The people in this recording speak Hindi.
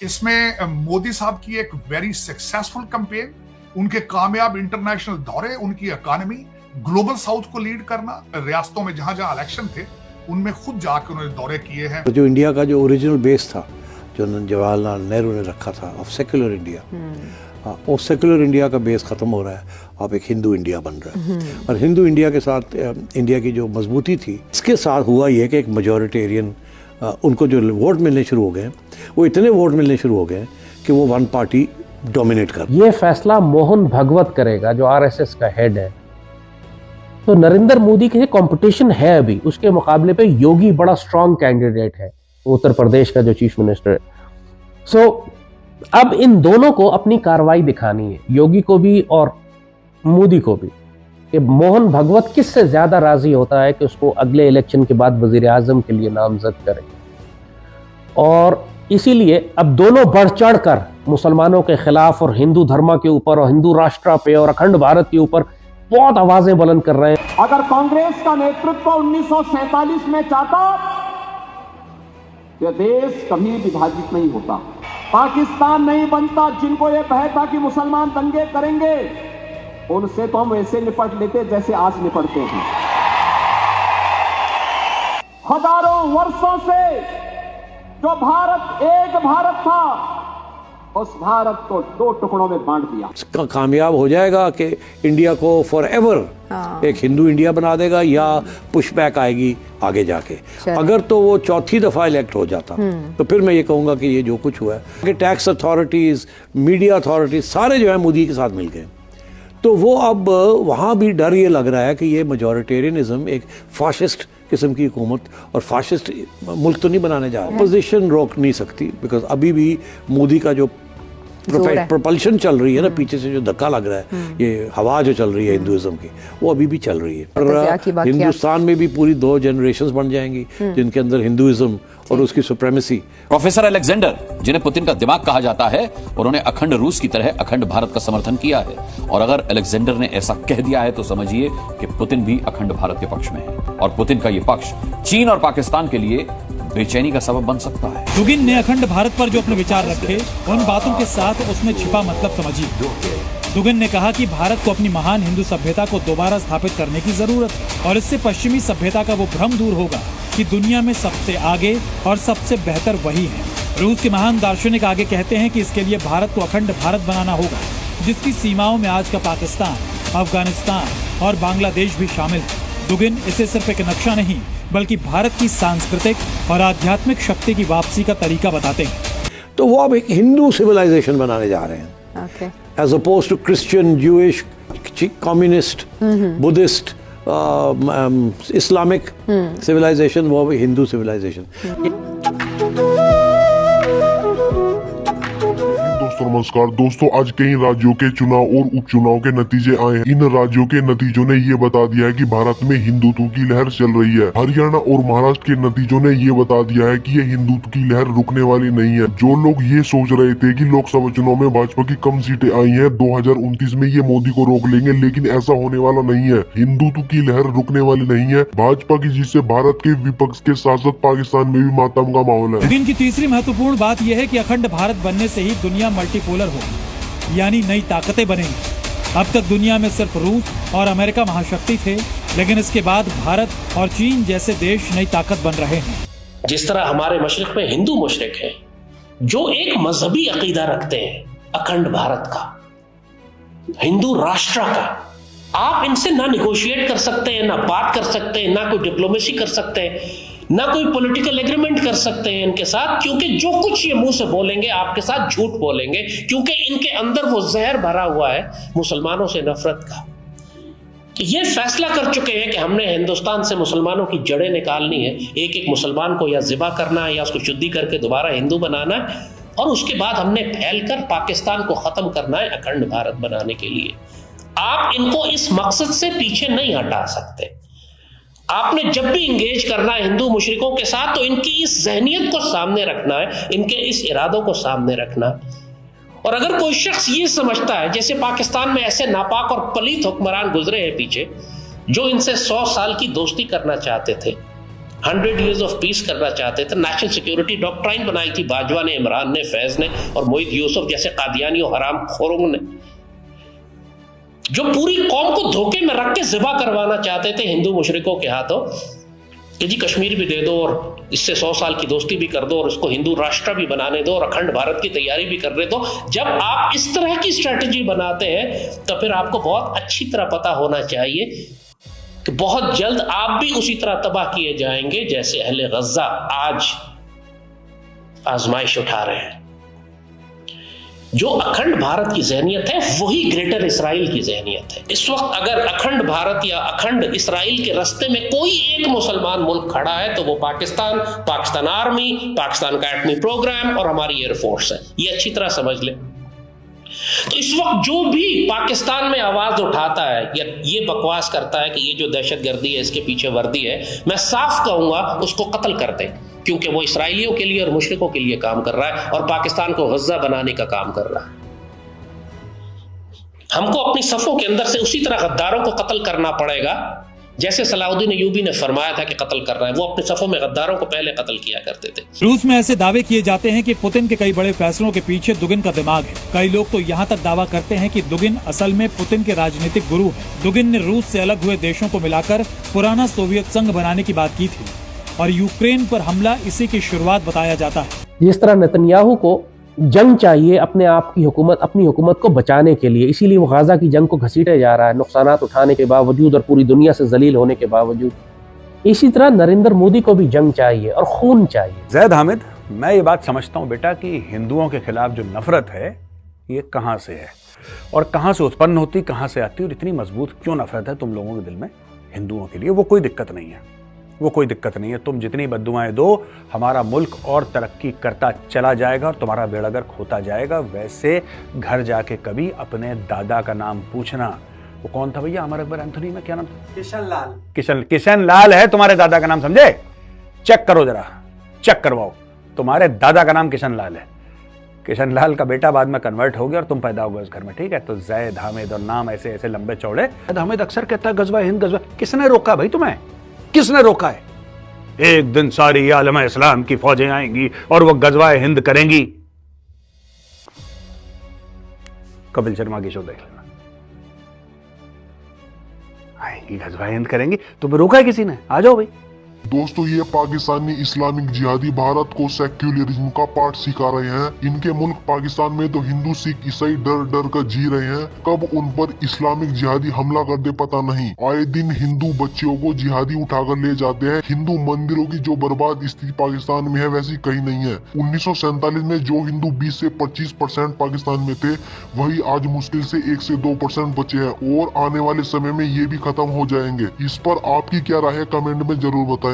इसमें मोदी साहब की एक वेरी सक्सेसफुल कैंपेन, उनके कामयाब इंटरनेशनल दौरे, उनकी इकोनॉमी, ग्लोबल साउथ को लीड करना, रियासतों में जहां जहां इलेक्शन थे उनमें खुद जाकर उन्होंने दौरे किए हैं। जो इंडिया का जो ओरिजिनल बेस था, जो जवाहरलाल नेहरू ने रखा था ऑफ सेक्युलर इंडिया, वो सेक्युलर इंडिया का बेस खत्म हो रहा है। अब एक हिंदू इंडिया बन रहा है और हिंदू इंडिया के साथ इंडिया की जो मजबूती थी, इसके साथ हुआ ये कि एक मेजॉरिटेरियन उनको जो वोट मिलने शुरू हो गए, वो इतने वोट मिलने शुरू हो गए कि वो वन पार्टी डोमिनेट कर। ये फैसला मोहन भागवत करेगा जो आरएसएस का हेड है। तो नरेंद्र मोदी के कंपटीशन है अभी, उसके मुकाबले पे योगी बड़ा स्ट्रांग कैंडिडेट है, उत्तर प्रदेश का जो चीफ मिनिस्टर है। सो अब इन दोनों को अपनी कार्रवाई दिखानी है, योगी को भी और मोदी को भी, कि मोहन भागवत किससे ज्यादा राजी होता है कि उसको अगले इलेक्शन के बाद वजीर आजम के लिए नामजद करे। और इसीलिए अब दोनों बढ़ चढ़ कर मुसलमानों के खिलाफ और हिंदू धर्म के ऊपर और हिंदू राष्ट्र पे और अखंड भारत के ऊपर बहुत आवाजें बुलंद कर रहे हैं। अगर कांग्रेस का नेतृत्व 1947 में चाहता तो देश कभी विभाजित नहीं होता, पाकिस्तान नहीं बनता। जिनको यह भय था कि मुसलमान दंगे करेंगे, उनसे तो हम वैसे निपट लेते जैसे आज निपटते हैं। हजारों वर्षों से जो भारत एक भारत था, उस भारत को दो टुकड़ों में बांट दिया। कामयाब हो जाएगा कि इंडिया को फॉर एवर एक हिंदू इंडिया बना देगा, या पुशबैक आएगी आगे जाके। अगर तो वो चौथी दफा इलेक्ट हो जाता तो फिर मैं ये कहूंगा कि ये जो कुछ हुआ है कि टैक्स अथॉरिटीज, मीडिया अथॉरिटीज सारे जो है मोदी के साथ मिल गए, तो वो अब वहाँ भी डर ये लग रहा है कि ये मेजॉरिटेरियनिज्म एक फाशिस्ट किस्म की हुकूमत और फाशिस्ट मुल्क तो नहीं बनाने जा रहा। अपोजिशन रोक नहीं सकती, बिकॉज अभी भी मोदी का जो प्रोपल्शन चल रही है ना, पीछे से जो धक्का लग रहा है, ये हवा जो चल रही है हिंदुइज्म की, वो अभी भी चल रही है। और हिंदुस्तान में भी पूरी 2 जनरेशंस बन जाएंगी जिनके अंदर हिंदुइज्म और उसकी सुप्रीमेसी। प्रोफेसर अलेक्जेंडर, जिन्हें पुतिन का दिमाग कहा जाता है, उन्होंने अखंड रूस की तरह अखंड भारत का समर्थन किया है। और अगर अलेक्जेंडर ने ऐसा कह दिया है तो समझिए कि पुतिन भी अखंड भारत के पक्ष में है, और पुतिन का ये पक्ष चीन और पाकिस्तान के लिए बेचैनी का सबब बन सकता है। दुगिन ने अखंड भारत पर जो अपने विचार रखे, उन बातों के साथ उसमें छिपा मतलब समझिए। दुगिन ने कहा कि भारत को अपनी महान हिंदू सभ्यता को दोबारा स्थापित करने की जरूरत है, और इससे पश्चिमी सभ्यता का वो भ्रम दूर होगा कि दुनिया में सबसे आगे और सबसे बेहतर वही है। रूस के महान दार्शनिक आगे कहते हैं कि इसके लिए भारत को अखंड भारत बनाना होगा, जिसकी सीमाओं में आज का पाकिस्तान, अफगानिस्तान और बांग्लादेश भी शामिल है। दुगिन इसे सिर्फ एक नक्शा नहीं, बल्कि भारत की सांस्कृतिक और आध्यात्मिक शक्ति की वापसी का तरीका बताते हैं। तो वो अब एक हिंदू सिविलाइजेशन बनाने जा रहे हैं, as oppose to Christian, Jewish, communist, Buddhist, Islamic civilisation, वो हिंदू सिविलाइजेशन। नमस्कार दोस्तों, आज कई राज्यों के चुनाव और उपचुनाव के नतीजे आए हैं। इन राज्यों के नतीजों ने ये बता दिया है कि भारत में हिंदुत्व की लहर चल रही है। हरियाणा और महाराष्ट्र के नतीजों ने ये बता दिया है कि ये हिंदुत्व की लहर रुकने वाली नहीं है। जो लोग ये सोच रहे थे कि लोकसभा चुनाव में भाजपा की कम सीटें आई हैं, 2029 में ये मोदी को रोक लेंगे, लेकिन ऐसा होने वाला नहीं है। हिंदुत्व की लहर रुकने वाली नहीं है। भाजपा की जीत से भारत के विपक्ष के साथ साथ पाकिस्तान में भी मातम का माहौल है। दिन की तीसरी महत्वपूर्ण बात यह है कि अखंड भारत बनने से ही दुनिया मल्टीपोलर हो, यानी नई ताकतें बनेंगी। अब तक दुनिया में सिर्फ रूस और अमेरिका महाशक्ति थे, लेकिन इसके बाद भारत और चीन जैसे देश नई ताकत बन रहे हैं। जिस तरह हमारे मशरिक में हिंदू मुशरिक हैं जो एक मजहबी अकीदा रखते हैं अखंड भारत का, हिंदू राष्ट्र का, आप इनसे ना निगोशिएट कर सकते हैं, ना बात कर सकते हैं, ना कोई डिप्लोमेसी कर सकते हैं, ना कोई पॉलिटिकल एग्रीमेंट कर सकते हैं इनके साथ, क्योंकि जो कुछ ये मुंह से बोलेंगे आपके साथ झूठ बोलेंगे, क्योंकि इनके अंदर वो जहर भरा हुआ है मुसलमानों से नफरत का। ये फैसला कर चुके हैं कि हमने हिंदुस्तान से मुसलमानों की जड़ें निकालनी है, एक एक मुसलमान को या ज़िबा करना है या उसको शुद्धि करके दोबारा हिंदू बनाना है, और उसके बाद हमने फैलकर पाकिस्तान को खत्म करना है अखंड भारत बनाने के लिए। आप इनको इस मकसद से पीछे नहीं हटा सकते। आपने जब भी इंगेज करना है हिंदू मुशरिकों के साथ, तो इनकी इस जहनियत को सामने रखना है, इनके इस इरादों को सामने रखना है। और अगर कोई शख्स ये समझता है, जैसे पाकिस्तान में ऐसे नापाक और पलीत हुक्मरान गुजरे हैं पीछे, जो इनसे 100 साल की दोस्ती करना चाहते थे, 100 years ऑफ पीस करना चाहते थे, नेशनल सिक्योरिटी डॉक्ट्राइन बनाई थी बाजवा ने, इमरान ने, फैज ने और मोहित यूसुफ जैसे कादियानियों हराम खोरों ने, जो पूरी कौम को धोखे में रख के ज़िबा करवाना चाहते थे हिंदू मुशरिकों के हाथों कि जी कश्मीर भी दे दो और इससे 100 साल की दोस्ती भी कर दो और इसको हिंदू राष्ट्र भी बनाने दो और अखंड भारत की तैयारी भी करने दो। जब आप इस तरह की स्ट्रेटजी बनाते हैं तो फिर आपको बहुत अच्छी तरह पता होना चाहिए कि बहुत जल्द आप भी उसी तरह तबाह किए जाएंगे जैसे अहले गज़ा आज आजमाइश उठा रहे हैं। जो अखंड भारत की जहनियत है वही ग्रेटर इसराइल की जहनियत है। इस वक्त अगर अखंड भारत या अखंड इसराइल के रास्ते में कोई एक मुसलमान मुल्क खड़ा है तो वो पाकिस्तान, पाकिस्तान आर्मी, पाकिस्तान का एटमी प्रोग्राम और हमारी एयरफोर्स है। ये अच्छी तरह समझ ले। तो इस वक्त जो भी पाकिस्तान में आवाज उठाता है या ये बकवास करता है कि ये जो दहशतगर्दी है इसके पीछे वर्दी है, मैं साफ कहूंगा उसको कत्ल कर दे, क्योंकि वो इसराइलियों के लिए और मुशरिकों के लिए काम कर रहा है और पाकिस्तान को गज़ा बनाने का काम कर रहा है। हमको अपनी सफ़ों के अंदर से उसी तरह गद्दारों को कत्ल करना पड़ेगा जैसे सलाउद्दीन अय्यूबी ने फरमाया था कि कत्ल कर रहा है। वो अपने सफ़ों में गद्दारों को पहले कत्ल किया करते थे। रूस में ऐसे दावे किए जाते हैं कि पुतिन के कई बड़े फैसलों के पीछे दुगिन का दिमाग है। कई लोग तो यहाँ तक दावा करते हैं कि दुगिन असल में पुतिन के राजनीतिक गुरु है। दुगिन ने रूस से अलग हुए देशों को मिलाकर पुराना सोवियत संघ बनाने की बात की थी और यूक्रेन पर हमला इसी की शुरुआत बताया जाता है। जिस तरह नेतन्याहू को जंग चाहिए अपने आप की हुकूमत, अपनी हुकूमत को बचाने के लिए, इसीलिए वो गाजा की जंग को घसीटे जा रहा है नुकसानात उठाने के बावजूद और पूरी दुनिया से जलील होने के बावजूद। इसी तरह नरेंद्र मोदी को भी जंग चाहिए और खून चाहिए। जैद हामिद, मैं ये बात समझता हूँ बेटा कि हिंदुओं के खिलाफ जो नफरत है ये कहाँ से है और कहाँ से उत्पन्न होती, कहाँ से आती, और इतनी मजबूत क्यों नफरत है तुम लोगों के दिल में हिंदुओं के लिए। वो कोई दिक्कत नहीं है, वो कोई दिक्कत नहीं है। तुम जितनी बद्दुआएं दो, हमारा मुल्क और तरक्की करता चला जाएगा और तुम्हारा बेड़ागर्क होता जाएगा। वैसे घर जाके कभी अपने दादा का नाम पूछना। वो कौन था भैया, अमर अकबर एंथोनी में क्या नाम था? किशन लाल। किशन लाल है तुम्हारे दादा का नाम, समझे? चेक करो जरा, चेक करवाओ। तुम्हारे दादा का नाम किशन लाल है। किशन लाल का बेटा बाद में कन्वर्ट हो गया और तुम पैदा हो गए उस घर में, ठीक है? तो जैद हामिद और नाम ऐसे ऐसे लंबे चौड़े। जैद हामिद अक्सर कहता है गजवा हिंद, गजवा। किसने रोका भाई तुम्हें? किसने रोका है? एक दिन सारी आलम इस्लाम की फौजें आएंगी और वो गजवाए हिंद करेंगी। कपिल शर्मा की शो देख लेना, आएंगी गजवाए हिंद करेंगी। तुम्हें रोका है किसी ने? आ जाओ भाई। दोस्तों, ये पाकिस्तानी इस्लामिक जिहादी भारत को सेक्युलरिज्म का पाठ सिखा रहे हैं। इनके मुल्क पाकिस्तान में तो हिंदू, सिख, ईसाई डर डर कर जी रहे हैं। कब उन पर इस्लामिक जिहादी हमला कर दे पता नहीं। आए दिन हिंदू बच्चियों को जिहादी उठाकर ले जाते हैं। हिंदू मंदिरों की जो बर्बाद स्थिति पाकिस्तान में है वैसी कहीं नहीं है। 1947 में जो हिंदू 20 से 25% पाकिस्तान में थे, वही आज मुश्किल से 1 से 2% बचे हैं और आने वाले समय में ये भी खत्म हो जाएंगे। इस पर आपकी क्या राय है, कमेंट में जरूर बताएं।